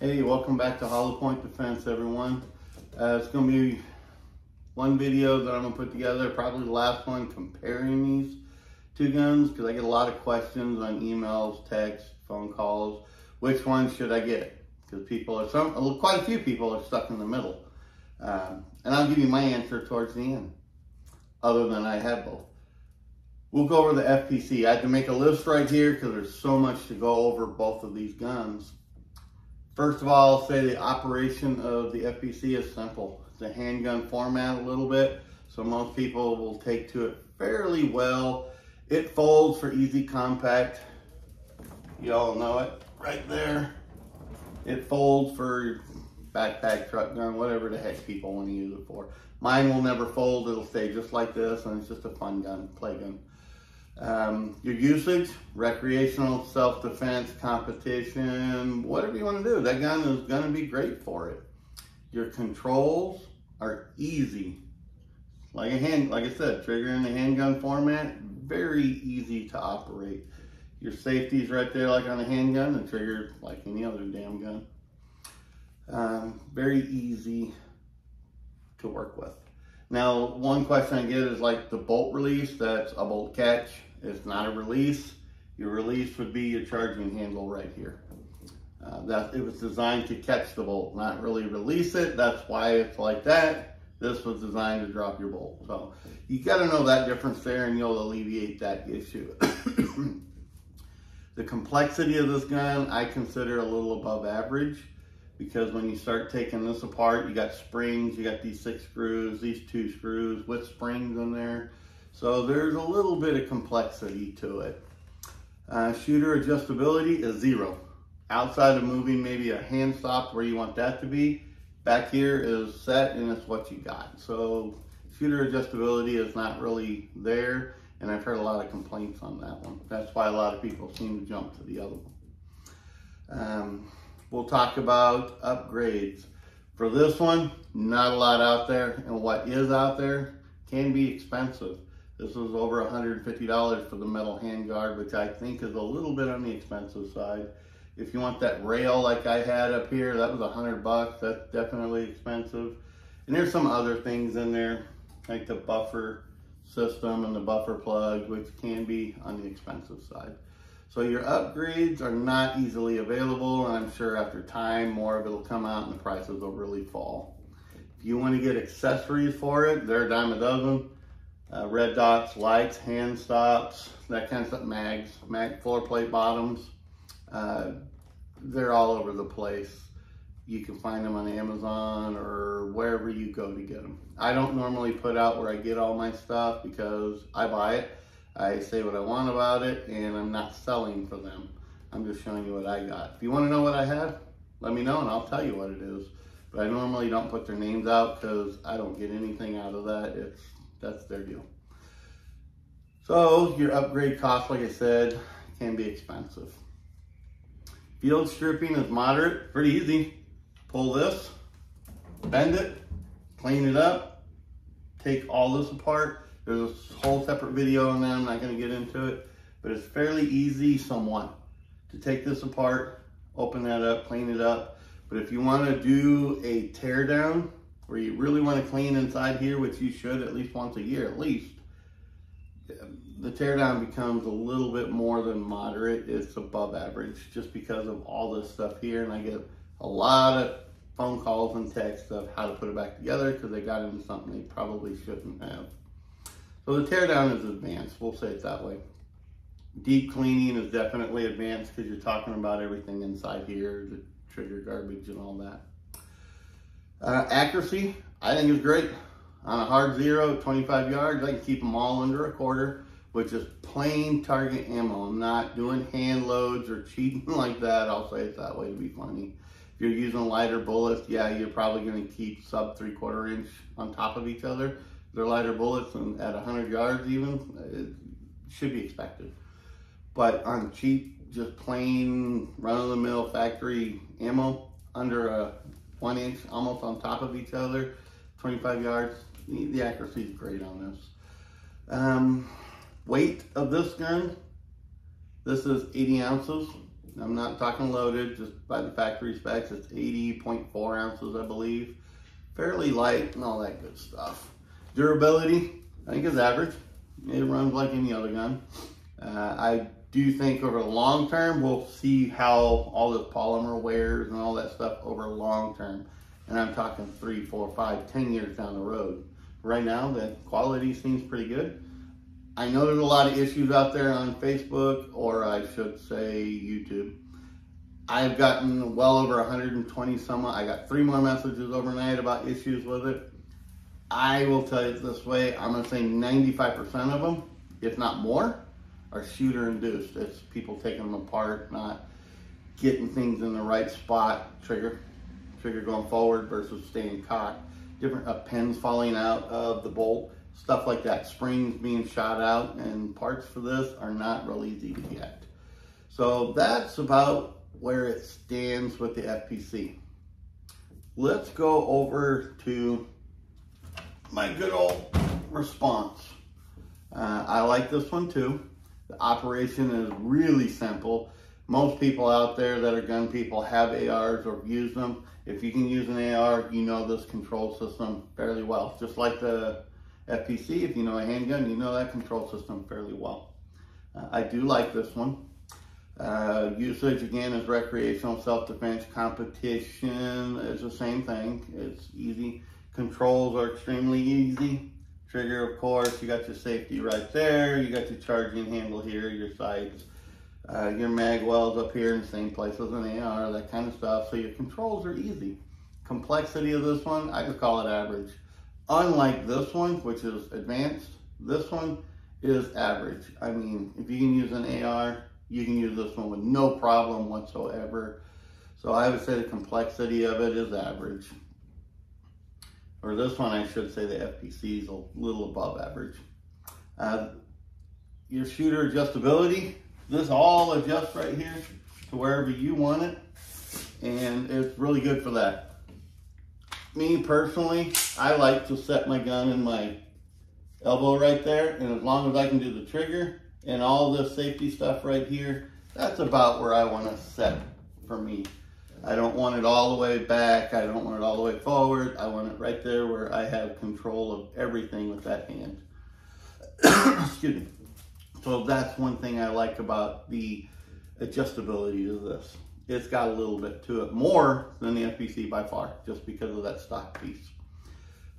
Hey, welcome back to Hollow Point Defense, everyone. It's going to be one video that I'm going to put together, probably the last one, comparing these two guns, because I get a lot of questions on emails, texts, phone calls. Which one should I get? Because quite a few people are stuck in the middle. And I'll give you my answer towards the end, other than I have both. We'll go over the FPC. I had to make a list right here because there's so much to go over both of these guns. First of all, I'll say the operation of the FPC is simple. It's a handgun format a little bit, so most people will take to it fairly well. It folds for easy compact. You all know it right there. It folds for backpack, truck gun, whatever the heck people want to use it for. Mine will never fold. It'll stay just like this, and it's just a fun gun, play gun. Your usage, recreational, self-defense, competition, whatever you want to do, that gun is going to be great for it. Your controls are easy. Like I said, trigger in the handgun format, very easy to operate. Your safety's right there like on a handgun, and trigger like any other damn gun. Very easy to work with. Now, one question I get is like the bolt release, that's a bolt catch. It's not a release. Your release would be your charging handle right here. It was designed to catch the bolt, not really release it. That's why it's like that. This was designed to drop your bolt. So you got to know that difference there, and you'll alleviate that issue. The complexity of this gun, I consider a little above average, because when you start taking this apart, you got springs, you got these 6 screws, these 2 screws with springs in there. So there's a little bit of complexity to it. Shooter adjustability is 0. Outside of moving maybe a hand stop where you want that to be, back here is set and it's what you got. So shooter adjustability is not really there, and I've heard a lot of complaints on that one. That's why a lot of people seem to jump to the other one. We'll talk about upgrades. For this one, not a lot out there, and what is out there can be expensive. This was over $150 for the metal handguard, which I think is a little bit on the expensive side. If you want that rail like I had up here, that was $100. That's definitely expensive. And there's some other things in there, like the buffer system and the buffer plug, which can be on the expensive side. So your upgrades are not easily available, and I'm sure after time, more of it will come out and the prices will really fall. If you want to get accessories for it, they're a dime a dozen. Red dots, lights, hand stops, that kind of stuff, mag floor plate bottoms. They're all over the place. You can find them on Amazon or wherever you go to get them. I don't normally put out where I get all my stuff because I buy it. I say what I want about it, and I'm not selling for them. I'm just showing you what I got. If you want to know what I have, let me know and I'll tell you what it is. But I normally don't put their names out because I don't get anything out of that. That's their deal. So your upgrade cost, like I said, can be expensive. Field stripping is moderate, pretty easy. Pull this, bend it, clean it up, take all this apart. There's a whole separate video on that. I'm not going to get into it, but it's fairly easy somewhat to take this apart, open that up, clean it up. But if you want to do a tear down where you really want to clean inside here, which you should at least once a year at least, the tear down becomes a little bit more than moderate. It's above average just because of all this stuff here, and I get a lot of phone calls and texts of how to put it back together because they got into something they probably shouldn't have. So the tear down is advanced, we'll say it that way. Deep cleaning is definitely advanced because you're talking about everything inside here, the trigger garbage and all that. Accuracy, I think is great. On a hard 0, 25 yards, I can keep them all under a quarter, which is plain target ammo. I'm not doing hand loads or cheating like that. I'll say it that way to be funny. If you're using lighter bullets, yeah, you're probably going to keep sub 3/4 inch on top of each other. They're lighter bullets, and at 100 yards even, it should be expected. But on cheap, just plain run-of-the-mill factory ammo, under a 1 inch, almost on top of each other, 25 yards, the accuracy is great on this. Weight of this gun, this is 80 ounces. I'm not talking loaded, just by the factory specs. It's 80.4 ounces, I believe. Fairly light and all that good stuff. Durability, I think, is average. It runs like any other gun. I do think over the long term, we'll see how all this polymer wears and all that stuff over long term. And I'm talking 3, 4, 5, 10 years down the road. Right now, the quality seems pretty good. I know there's a lot of issues out there on Facebook, or I should say YouTube. I've gotten well over 120 some. I got 3 more messages overnight about issues with it. I will tell you this way, I'm gonna say 95% of them, if not more, are shooter induced. It's people taking them apart, not getting things in the right spot, trigger going forward versus staying cocked, different pins falling out of the bolt, stuff like that, springs being shot out, and parts for this are not real easy to get. So that's about where it stands with the FPC. Let's go over to my good old Response. I like this one too. The operation is really simple. Most people out there that are gun people have ARs or use them. If you can use an AR, you know this control system fairly well. Just like the FPC, if you know a handgun, you know that control system fairly well. I do like this one. Usage, again, is recreational, self-defense, competition is the same thing. It's easy. Controls are extremely easy. Trigger, of course, you got your safety right there. You got your charging handle here, your sights, your mag wells up here in the same place as an AR, that kind of stuff. So your controls are easy. Complexity of this one, I just call it average. Unlike this one, which is advanced, this one is average. I mean, if you can use an AR, you can use this one with no problem whatsoever. So I would say the complexity of it is average. Or this one, I should say the FPC is a little above average. Your shooter adjustability, this all adjusts right here to wherever you want it. And it's really good for that. Me personally, I like to set my gun in my elbow right there. And as long as I can do the trigger and all this safety stuff right here, that's about where I want to set for me. I don't want it all the way back. I don't want it all the way forward. I want it right there where I have control of everything with that hand. Excuse me. So that's one thing I like about the adjustability of this. It's got a little bit to it, more than the FPC by far, just because of that stock piece.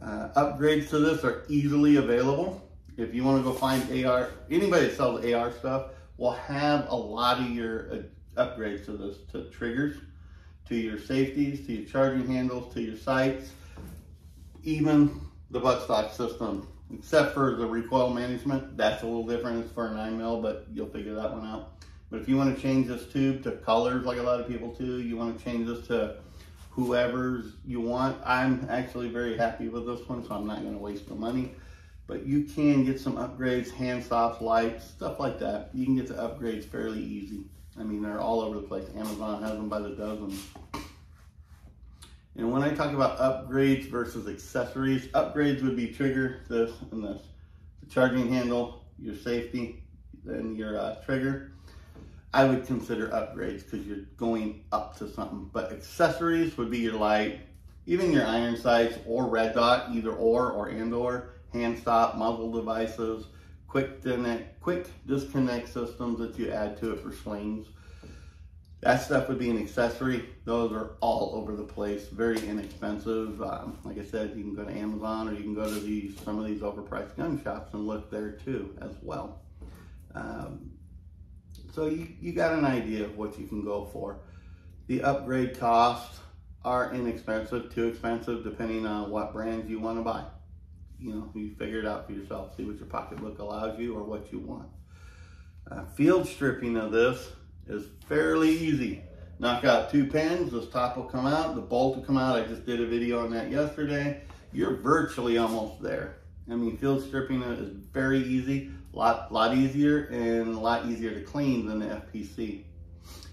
Upgrades to this are easily available. If you want to go find AR, anybody that sells AR stuff will have a lot of your upgrades to this, to triggers, to your safeties, to your charging handles, to your sights, even the buttstock system, except for the recoil management. That's a little different. It's for a 9mm, but you'll figure that one out. But if you want to change this tube to colors like a lot of people do, you want to change this to whoever's you want. I'm actually very happy with this one, so I'm not going to waste the money. But you can get some upgrades, hand stops, lights, stuff like that. You can get the upgrades fairly easy. I mean, they're all over the place. Amazon has them by the dozens. And when I talk about upgrades versus accessories, upgrades would be trigger, this and this. The charging handle, your safety, then your trigger. I would consider upgrades because you're going up to something. But accessories would be your light, even your iron sights or red dot, either or and or, hand stop, muzzle devices, quick disconnect systems that you add to it for slings. That stuff would be an accessory. Those are all over the place, very inexpensive. Like I said, you can go to Amazon or you can go to some of these overpriced gun shops and look there too as well. So you got an idea of what you can go for. The upgrade costs are inexpensive, too expensive, depending on what brands you want to buy. You know, you figure it out for yourself, see what your pocketbook allows you or what you want. Field stripping of this is fairly easy. Knock out 2 pins, this top will come out, the bolt will come out. I just did a video on that yesterday. You're virtually almost there. I mean, field stripping is very easy, a lot easier and a lot easier to clean than the FPC.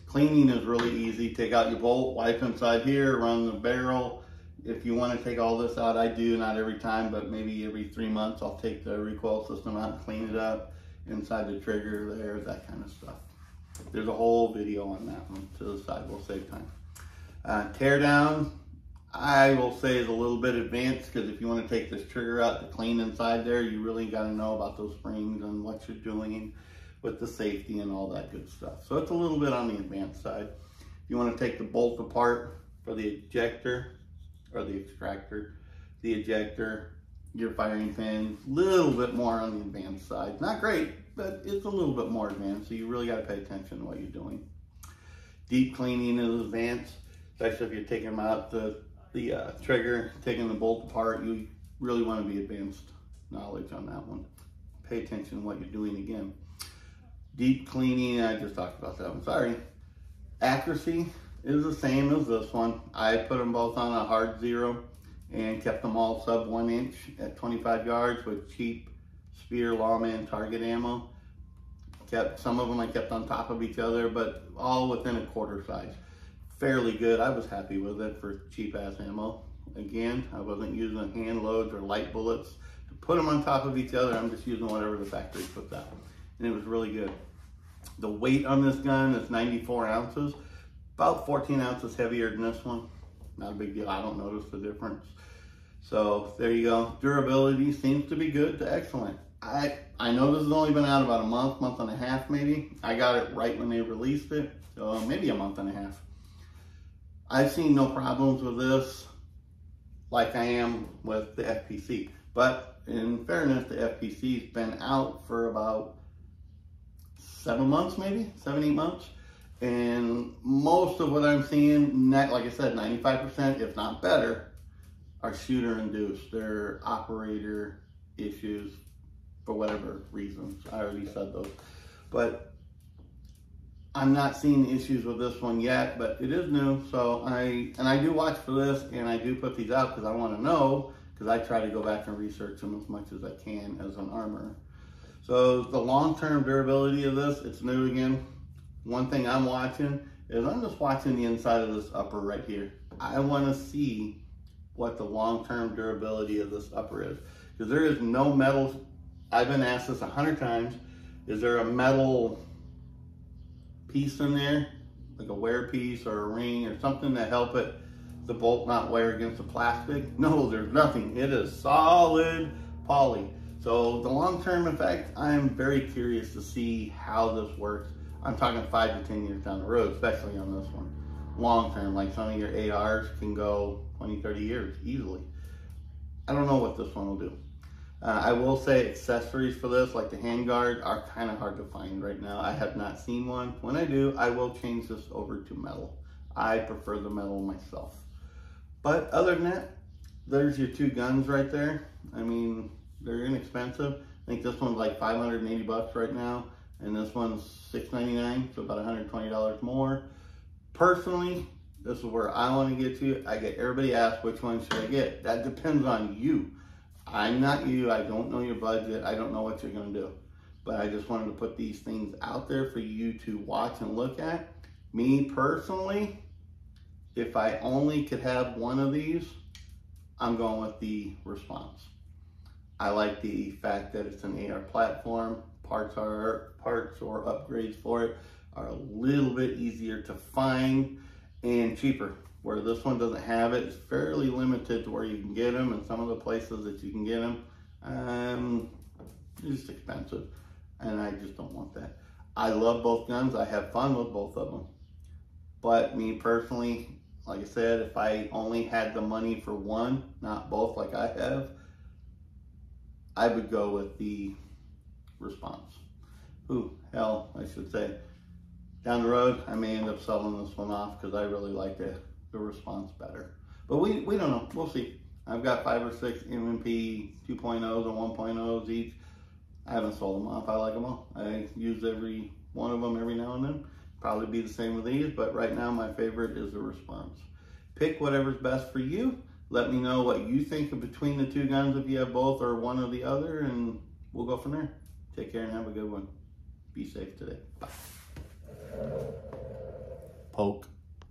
Cleaning is really easy. Take out your bolt, wipe inside here, run the barrel. If you want to take all this out, I do, not every time, but maybe every 3 months, I'll take the recoil system out and clean it up inside the trigger there, that kind of stuff. There's a whole video on that one to the side. We'll save time. Tear down, I will say, is a little bit advanced, because if you want to take this trigger out to clean inside there, you really got to know about those springs and what you're doing with the safety and all that good stuff. So it's a little bit on the advanced side. If you want to take the bolt apart for the ejector or the extractor, the ejector, your firing pin, a little bit more on the advanced side. Not great, but it's a little bit more advanced, so you really got to pay attention to what you're doing. Deep cleaning is advanced, especially if you're taking them out the trigger, taking the bolt apart. You really want to be advanced knowledge on that one. Pay attention to what you're doing again. Deep cleaning, I just talked about that one, sorry. Accuracy is the same as this one. I put them both on a hard 0 and kept them all sub 1 inch at 25 yards with cheap Spear Lawman target ammo. Some of them I kept on top of each other, but all within a quarter size. Fairly good. I was happy with it for cheap ass ammo. Again, I wasn't using hand loads or light bullets to put them on top of each other. I'm just using whatever the factory puts out. And it was really good. The weight on this gun is 94 ounces, about 14 ounces heavier than this one. Not a big deal. I don't notice the difference. So there you go. Durability seems to be good to excellent. I know this has only been out about a month and a half maybe. I got it right when they released it, so maybe a month and a half. I've seen no problems with this like I am with the FPC. But in fairness, the FPC's been out for about 7 months, maybe 7, 8 months. And most of what I'm seeing, like I said, 95%, if not better, are shooter induced. They're operator issues for whatever reasons. I already said those. But I'm not seeing issues with this one yet, but it is new. So I do watch for this, and I do put these out because I want to know, because I try to go back and research them as much as I can as an armorer. So the long-term durability of this, it's new again. One thing I'm watching is I'm just watching the inside of this upper right here. I want to see what the long-term durability of this upper is, because there is no metal. I've been asked this 100 times. Is there a metal piece in there, like a wear piece or a ring or something to help it, the bolt not wear against the plastic? No, there's nothing. It is solid poly. So the long-term effect, I'm very curious to see how this works. I'm talking 5 to 10 years down the road, especially on this one. Long-term, like some of your ARs can go 20, 30 years easily. I don't know what this one will do. I will say accessories for this, like the handguard, are kind of hard to find right now. I have not seen one. When I do, I will change this over to metal. I prefer the metal myself. But other than that, there's your 2 guns right there. I mean, they're inexpensive. I think this one's like 580 bucks right now, and this one's $6.99, so about $120 more. Personally, this is where I want to get to. I get everybody asked, which one should I get? That depends on you. I'm not you. I don't know your budget. I don't know what you're going to do. But I just wanted to put these things out there for you to watch and look at. Me personally, if I only could have one of these, I'm going with the Response. I like the fact that it's an AR platform. Parts or upgrades for it are a little bit easier to find and cheaper. Where this one doesn't have it, it's fairly limited to where you can get them, and some of the places that you can get them, it's just expensive, and I just don't want that. I love both guns. I have fun with both of them. But me personally, like I said, if I only had the money for one, not both like I have, I would go with the Response. Hell, I should say. Down the road, I may end up selling this one off because I really like the Response better. But we don't know. We'll see. I've got 5 or 6 M&P 2.0s and 1.0s each. I haven't sold them off. I like them all. I use every one of them every now and then. Probably be the same with these, but right now my favorite is the Response. Pick whatever's best for you. Let me know what you think of between the 2 guns, if you have both or one or the other, and we'll go from there. Take care and have a good one. Be safe today. Bye. Poke.